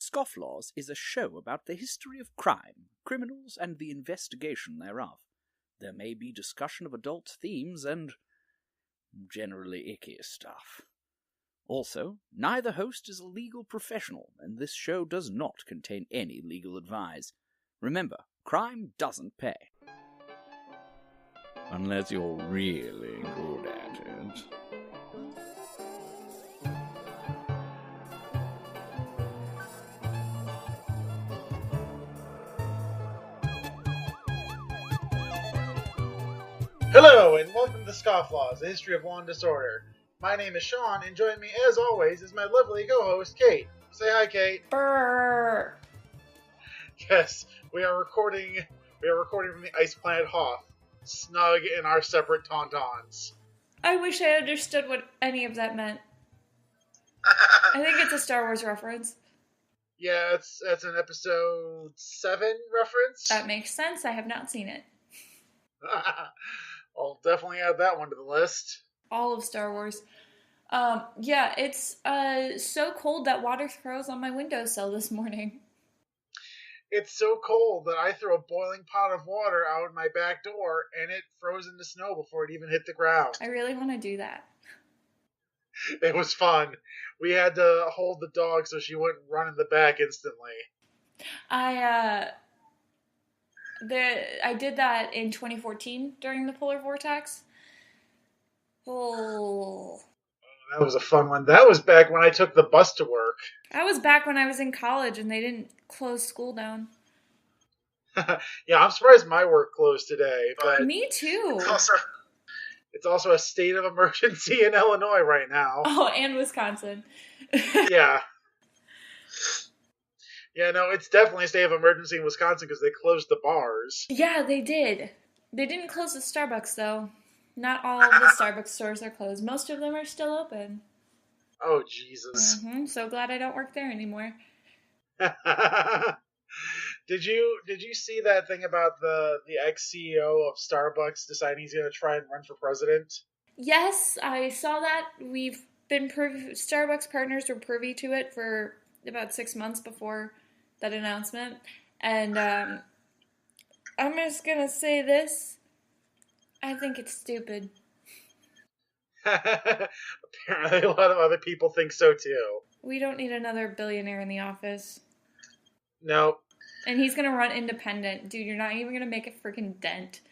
Scofflaws is a show about the history of crime, criminals, and the investigation thereof. There may be discussion of adult themes and generally icky stuff. Also, neither host is a legal professional, and this show does not contain any legal advice. Remember, crime doesn't pay. Unless you're really good at it. Hello, and welcome to Scofflaws, the history of law and disorder. My name is Sean, and joining me, as always, is my lovely co-host, Kate. Say hi, Kate. Brrr. Yes, we are recording from the ice planet Hoth, snug in our separate tauntauns. I wish I understood what any of that meant. I think it's a Star Wars reference. Yeah, that's an episode 7 reference. That makes sense. I have not seen it. I'll definitely add that one to the list. All of Star Wars. Yeah, it's so cold that water froze on my windowsill this morning. It's so cold that I threw a boiling pot of water out my back door, and it froze into snow before it even hit the ground. I really want to do that. It was fun. We had to hold the dog so she wouldn't run in the back instantly. I did that in 2014 during the polar vortex. Oh. That was a fun one. That was back when I took the bus to work. That was back when I was in college and they didn't close school down. Yeah, I'm surprised my work closed today. But me too. It's also a state of emergency in Illinois right now. Oh, and Wisconsin. Yeah. Yeah, no, it's definitely a state of emergency in Wisconsin because they closed the bars. Yeah, they did. They didn't close the Starbucks, though. Not all of the Starbucks stores are closed. Most of them are still open. Oh, Jesus. So glad I don't work there anymore. Did you see that thing about the ex-CEO of Starbucks deciding he's going to try and run for president? Yes, I saw that. We've been Starbucks partners were privy to it for about 6 months before that announcement. And I'm just going to say this. I think it's stupid. Apparently a lot of other people think so too. We don't need another billionaire in the office. No. And he's going to run independent. Dude, you're not even going to make a freaking dent.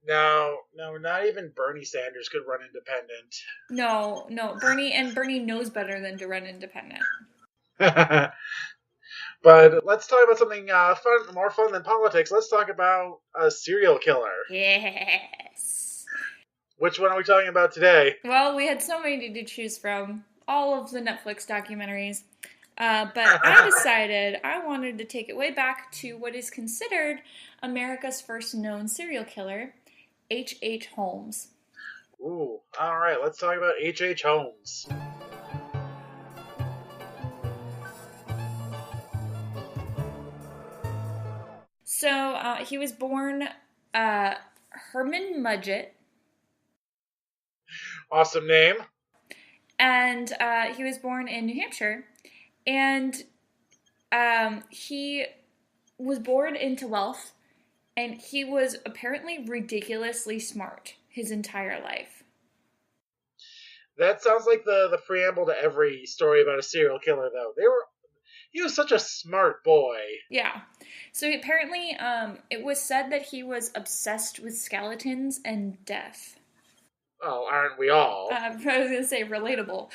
No, not even Bernie Sanders could run independent. No, Bernie knows better than to run independent. But let's talk about something more fun than politics. Let's talk about a serial killer. Yes. Which one are we talking about today? Well, we had so many to choose from. All of the Netflix documentaries. But I decided I wanted to take it way back to what is considered America's first known serial killer, H.H. Holmes. Ooh, alright, let's talk about H.H. Holmes. So, he was born Herman Mudgett. Awesome name. And he was born in New Hampshire. And he was born into wealth. And he was apparently ridiculously smart his entire life. That sounds like the preamble to every story about a serial killer, though. He was such a smart boy. Yeah. So apparently, it was said that he was obsessed with skeletons and death. Oh, aren't we all? I was going to say relatable.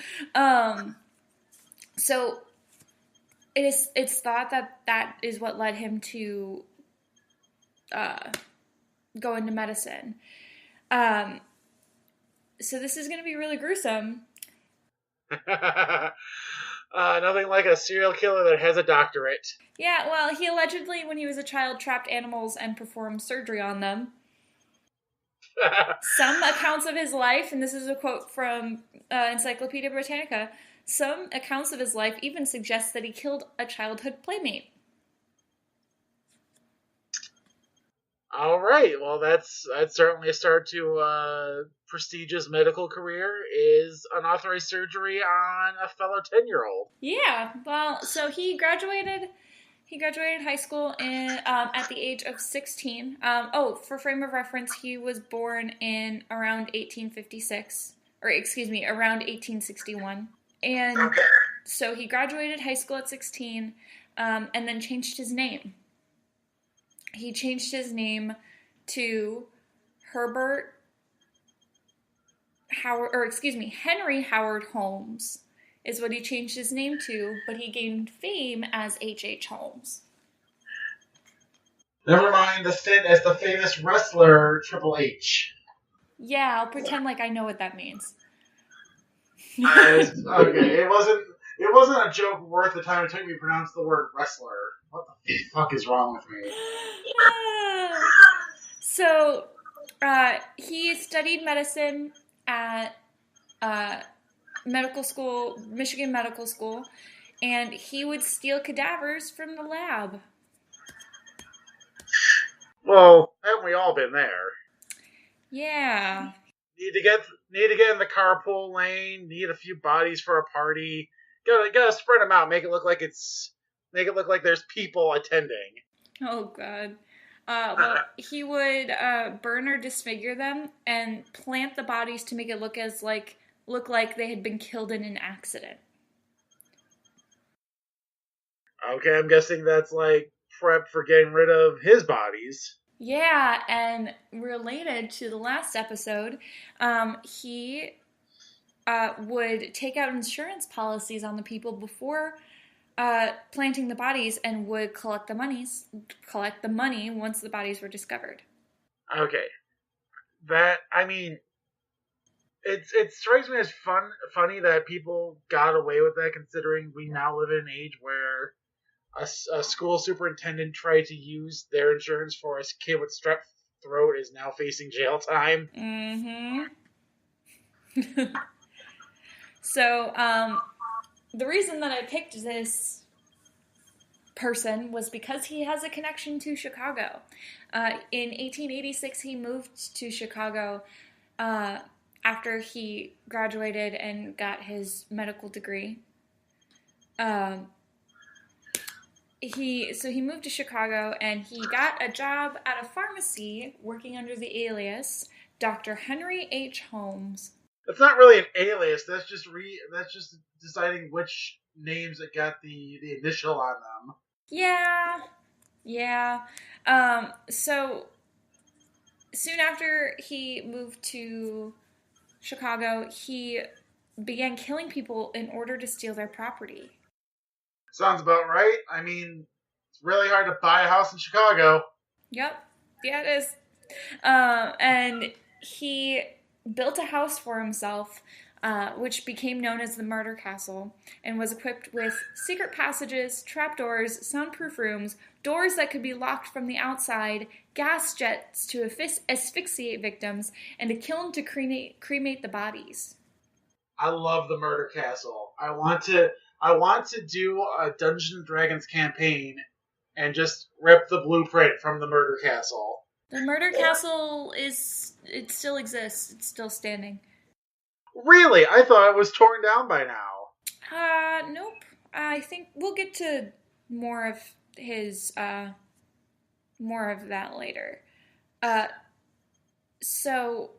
So it's thought that is what led him to go into medicine. So this is going to be really gruesome. Nothing like a serial killer that has a doctorate. Yeah, well, he allegedly, when he was a child, trapped animals and performed surgery on them. Some accounts of his life, and this is a quote from Encyclopedia Britannica, some accounts of his life even suggest that he killed a childhood playmate. All right. Well, that's certainly a start to a prestigious medical career. Is unauthorized surgery on a fellow 10-year-old. Yeah. Well, so he graduated. He graduated high school at the age of 16. For frame of reference, he was born in around 1856, or excuse me, around 1861. And Okay. so he graduated high school at 16, and then changed his name. He changed his name to Henry Howard Holmes is what he changed his name to, but he gained fame as H.H. Holmes. Never mind the stint as the famous wrestler Triple H. Yeah, I'll pretend like I know what that means. Okay, it wasn't a joke worth the time it took me to pronounce the word wrestler. What the fuck is wrong with me? So, he studied medicine at medical school, Michigan Medical School, and he would steal cadavers from the lab. Well, haven't we all been there? Yeah. Need to get in the carpool lane. Need a few bodies for a party. Gotta spread them out. Make it look like there's people attending. Oh God. He would burn or disfigure them and plant the bodies to make it look like they had been killed in an accident. Okay, I'm guessing that's like prep for getting rid of his bodies. Yeah, and related to the last episode, he would take out insurance policies on the people before planting the bodies and would collect the money once the bodies were discovered. Okay, it strikes me as funny that people got away with that, considering we now live in an age where a school superintendent tried to use their insurance for a kid with strep throat is now facing jail time. Mm-hmm. So, the reason that I picked this person was because he has a connection to Chicago. In 1886, he moved to Chicago after he graduated and got his medical degree. He moved to Chicago and he got a job at a pharmacy working under the alias Dr. Henry H. Holmes. That's not really an alias. That's just deciding which names that got the initial on them. Yeah. So soon after he moved to Chicago, he began killing people in order to steal their property. Sounds about right. I mean, it's really hard to buy a house in Chicago. Yep. Yeah, it is. And he built a house for himself, which became known as the Murder Castle, and was equipped with secret passages, trapdoors, soundproof rooms, doors that could be locked from the outside, gas jets to asphyxiate victims, and a kiln to cremate the bodies. I love the Murder Castle. I want to do a Dungeons and Dragons campaign and just rip the blueprint from the Murder Castle. The Murder Castle it still exists. It's still standing. Really? I thought it was torn down by now. Nope. I think we'll get to more of that later. So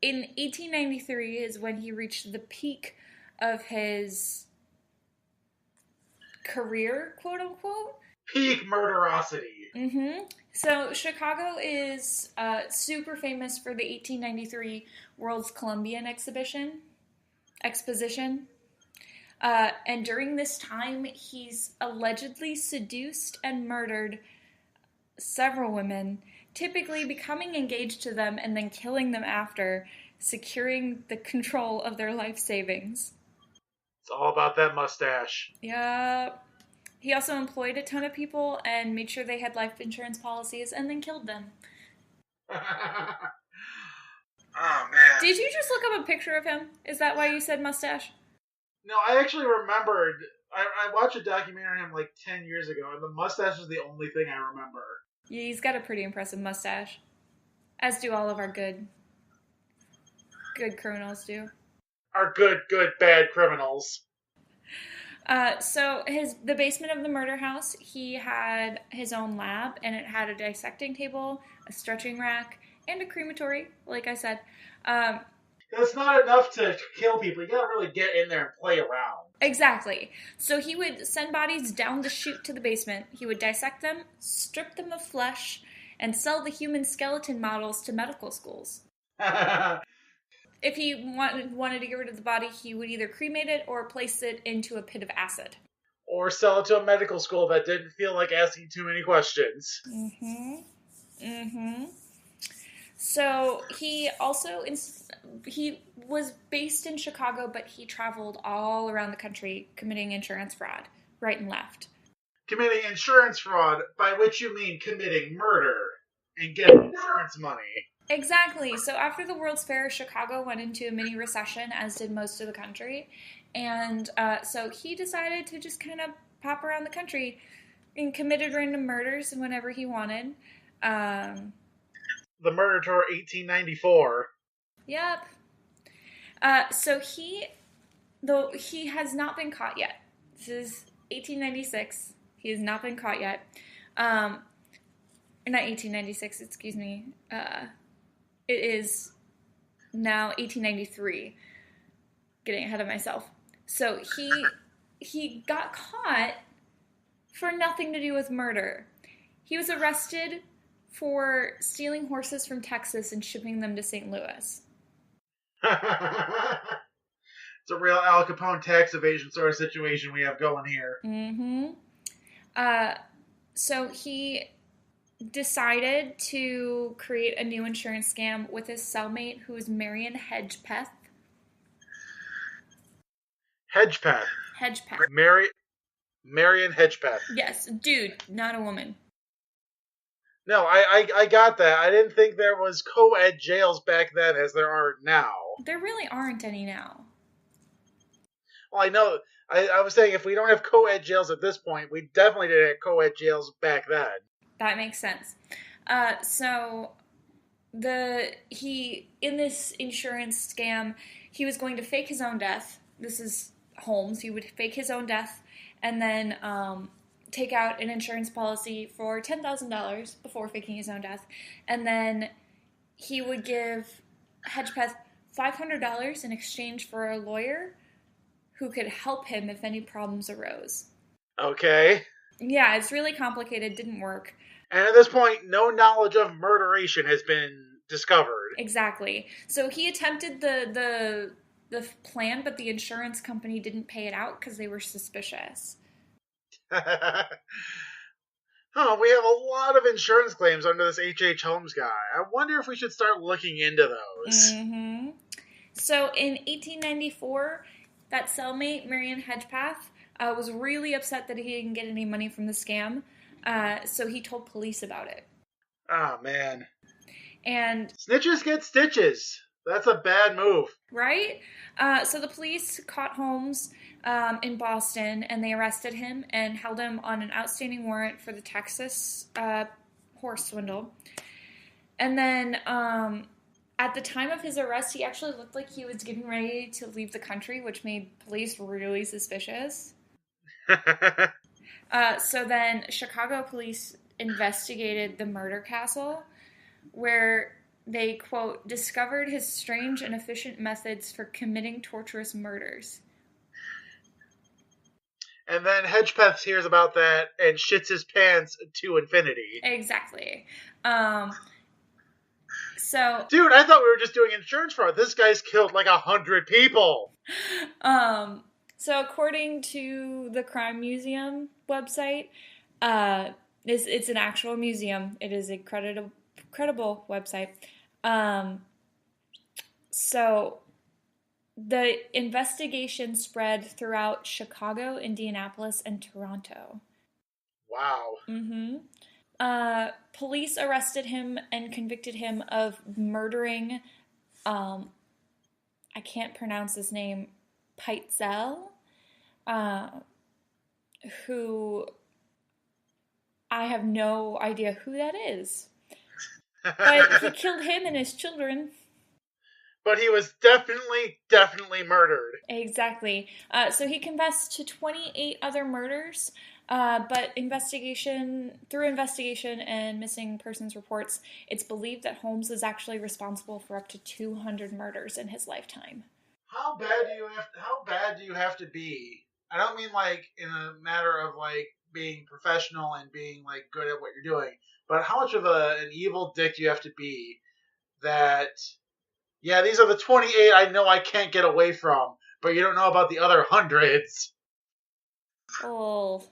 in 1893 is when he reached the peak of his career, quote unquote. Peak murderosity. Mm-hmm. So Chicago is super famous for the 1893 World's Columbian Exposition. And during this time, he's allegedly seduced and murdered several women, typically becoming engaged to them and then killing them after, securing the control of their life savings. It's all about that mustache. Yep. He also employed a ton of people and made sure they had life insurance policies and then killed them. Oh, man. Did you just look up a picture of him? Is that why you said mustache? No, I actually remembered. I watched a documentary on him like 10 years ago, and the mustache was the only thing I remember. He's got a pretty impressive mustache, as do all of our good criminals do. Our good, bad criminals. So the basement of the murder house, he had his own lab, and it had a dissecting table, a stretching rack, and a crematory, like I said. It's not enough to kill people. You gotta really get in there and play around. Exactly. So he would send bodies down the chute to the basement. He would dissect them, strip them of flesh, and sell the human skeleton models to medical schools. If he wanted to get rid of the body, he would either cremate it or place it into a pit of acid. Or sell it to a medical school that didn't feel like asking too many questions. So he also, he was based in Chicago, but he traveled all around the country committing insurance fraud, right and left. Committing insurance fraud, by which you mean committing murder and getting insurance money. Exactly. So after the World's Fair, Chicago went into a mini recession, as did most of the country. And so he decided to just kind of pop around the country and committed random murders whenever he wanted. The Murder Tour 1894. Yep. So though he has not been caught yet. This is 1896. He has not been caught yet. Not 1896, excuse me. It is now 1893. Getting ahead of myself. So he got caught for nothing to do with murder. He was arrested for stealing horses from Texas and shipping them to St. Louis. It's a real Al Capone tax evasion sort of situation we have going here. So he decided to create a new insurance scam with his cellmate, who was Marion Hedgepeth. Hedgepeth. Marion Hedgepeth. Yes, dude, not a woman. No, I got that. I didn't think there was co-ed jails back then as there are now. There really aren't any now. Well, I know. I was saying if we don't have co-ed jails at this point, we definitely did have co-ed jails back then. That makes sense. So in this insurance scam, he was going to fake his own death. This is Holmes. He would fake his own death and then take out an insurance policy for $10,000 before faking his own death. And then he would give Hedgepeth $500 in exchange for a lawyer who could help him if any problems arose. Okay. Yeah, it's really complicated. Didn't work. And at this point, no knowledge of murderation has been discovered. Exactly. So he attempted the plan, but the insurance company didn't pay it out because they were suspicious. We have a lot of insurance claims under this H.H. Holmes guy. I wonder if we should start looking into those. So in 1894, that cellmate, Marion Hedgepeth, was really upset that he didn't get any money from the scam. So he told police about it. Oh, man. And snitches get stitches. That's a bad move. Right? So the police caught Holmes in Boston, and they arrested him and held him on an outstanding warrant for the Texas horse swindle. And then at the time of his arrest, he actually looked like he was getting ready to leave the country, which made police really suspicious. So then Chicago police investigated the murder castle, where they, quote, discovered his strange and efficient methods for committing torturous murders. And then Hedgepeth hears about that and shits his pants to infinity. Exactly. So, dude, I thought we were just doing insurance fraud. This guy's killed like 100 people. So according to the Crime Museum website, it's an actual museum. It is a credible website. So the investigation spread throughout Chicago, Indianapolis, and Toronto. Wow. Police arrested him and convicted him of murdering, I can't pronounce his name, Peitzel, who I have no idea who that is. But he killed him and his children. But he was definitely murdered. Exactly. So he confessed to 28 other murders, but through investigation and missing persons reports, it's believed that Holmes is actually responsible for up to 200 murders in his lifetime. How bad do you have to be? I don't mean like in a matter of like being professional and being like good at what you're doing, but how much of an evil dick do you have to be that, yeah, these are the 28 I know I can't get away from, but you don't know about the other hundreds. Oh.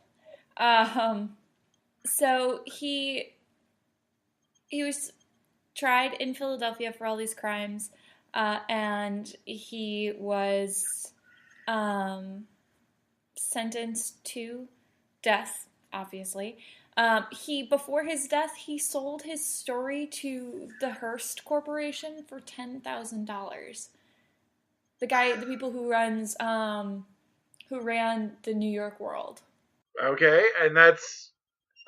So he was tried in Philadelphia for all these crimes, and he was sentenced to death, obviously. Before his death, he sold his story to the Hearst Corporation for $10,000. The people who ran the New York World. Okay, and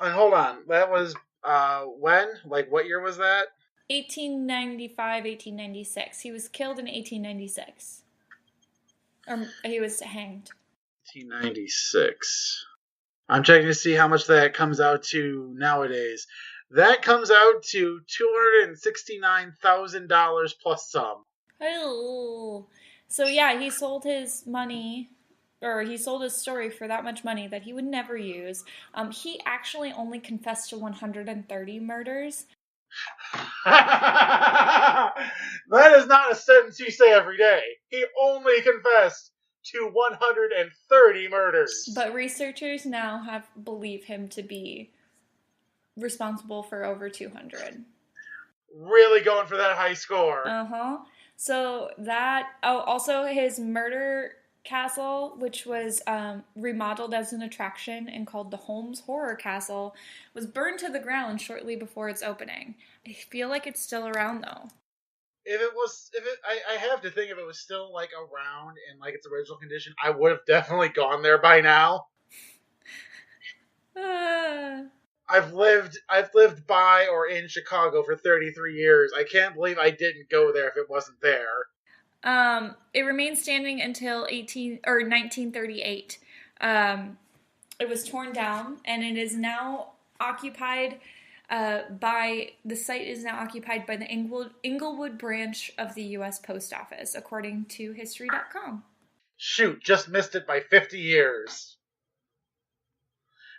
hold on, that was when? Like, what year was that? 1895, 1896. He was killed in 1896. Or he was hanged. 1896. I'm checking to see how much that comes out to nowadays. That comes out to $269,000 plus some. Oh. So yeah, he sold his story for that much money that he would never use. He actually only confessed to 130 murders. That is not a sentence you say every day. He only confessed to 130 murders. But researchers now believe him to be responsible for over 200. Really going for that high score. Uh-huh. So also his murder castle, which was remodeled as an attraction and called the Holmes Horror Castle, was burned to the ground shortly before its opening. I feel like it's still around though. I have to think if it was still like around in like its original condition, I would have definitely gone there by now. I've lived by or in Chicago for 33 years. I can't believe I didn't go there if it wasn't there. It remained standing until 1938. It was torn down, and it is now occupied the site is now occupied by the Inglewood branch of the U.S. Post Office, according to History.com. Shoot, just missed it by 50 years.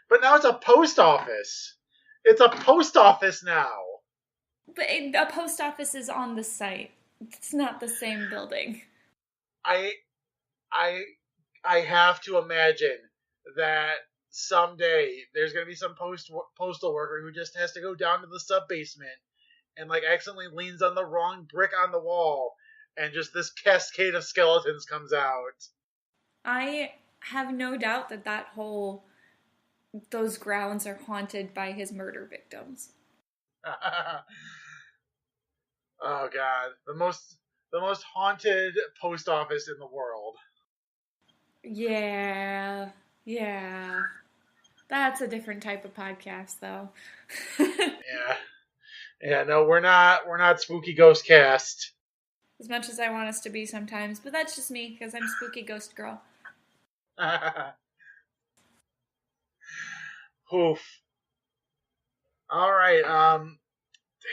But now it's a post office. It's a post office now. But a post office is on the site. It's not the same building. I have to imagine that someday there's going to be some postal worker who just has to go down to the sub-basement and like accidentally leans on the wrong brick on the wall and just this cascade of skeletons comes out. I have no doubt that those grounds are haunted by his murder victims. Oh god, the most haunted post office in the world. Yeah. That's a different type of podcast, though. Yeah. No, we're not Spooky Ghost Cast. As much as I want us to be sometimes, but that's just me because I'm Spooky Ghost Girl. Oof. All right.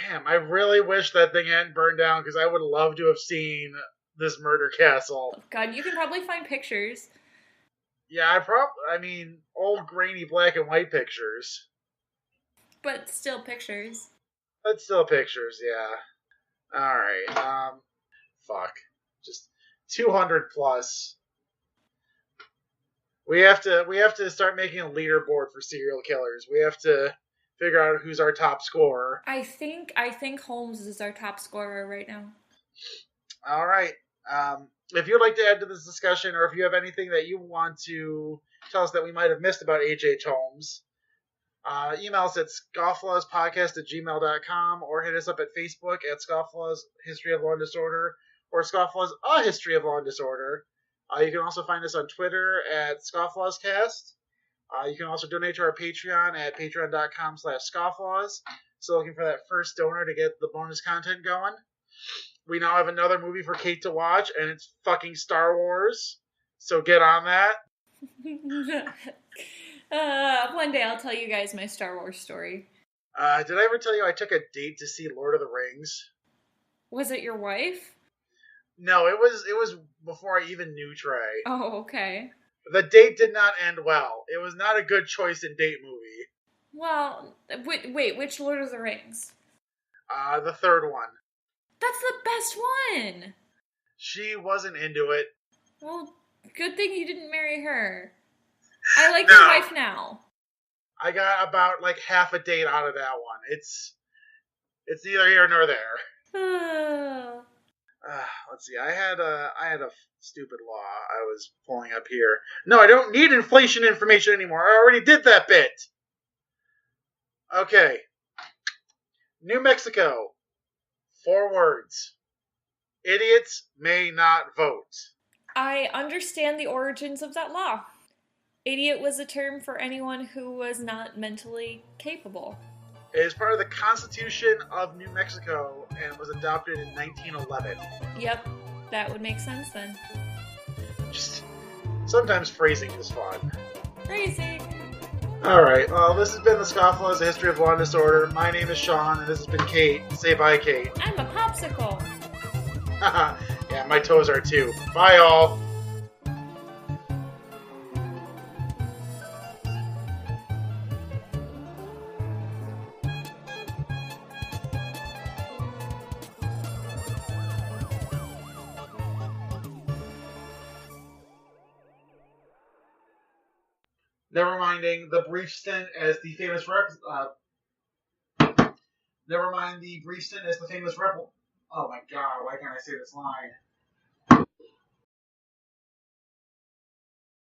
Damn. I really wish that thing hadn't burned down because I would love to have seen this murder castle. Oh, God, you can probably find pictures. Yeah, I mean, old grainy black and white pictures. But still pictures. Yeah. Alright, fuck. Just 200 plus. We have to start making a leaderboard for serial killers. We have to figure out who's our top scorer. I think Holmes is our top scorer right now. Alright. If you'd like to add to this discussion, or if you have anything that you want to tell us that we might have missed about H.H. Holmes, email us at scofflawspodcast@gmail.com, or hit us up at Facebook at Scofflaws History of Law and Disorder, or Scofflaws A History of Law and Disorder. You can also find us on Twitter at ScofflawsCast, You can also donate to our Patreon at patreon.com/scofflaws. So looking for that first donor to get the bonus content going. We now have another movie for Kate to watch, and it's fucking Star Wars. So get on that. One day I'll tell you guys my Star Wars story. Did I ever tell you I took a date to see Lord of the Rings? Was it your wife? No, it was before I even knew Trey. Oh, okay. The date did not end well. It was not a good choice in date movie. Well, wait, which Lord of the Rings? The third one. That's the best one! She wasn't into it. Well, good thing you didn't marry her. I like your wife now. I got about like half a date out of that one. It's neither here nor there. Let's see. I had a stupid law I was pulling up here. No, I don't need inflation information anymore. I already did that bit. Okay. New Mexico. 4 words. Idiots may not vote. I understand the origins of that law. Idiot was a term for anyone who was not mentally capable. It is part of the Constitution of New Mexico and was adopted in 1911. Yep, that would make sense then. Just sometimes phrasing is fun. Phrasing. Alright, well, this has been the Scofflaws, a History of Law and Disorder. My name is Sean, and this has been Kate. Say bye, Kate. I'm a popsicle. Yeah, my toes are too. Bye, all. Never minding the brief stint as the famous Never mind the brief stint as the famous rebel. Oh my god, why can't I say this line?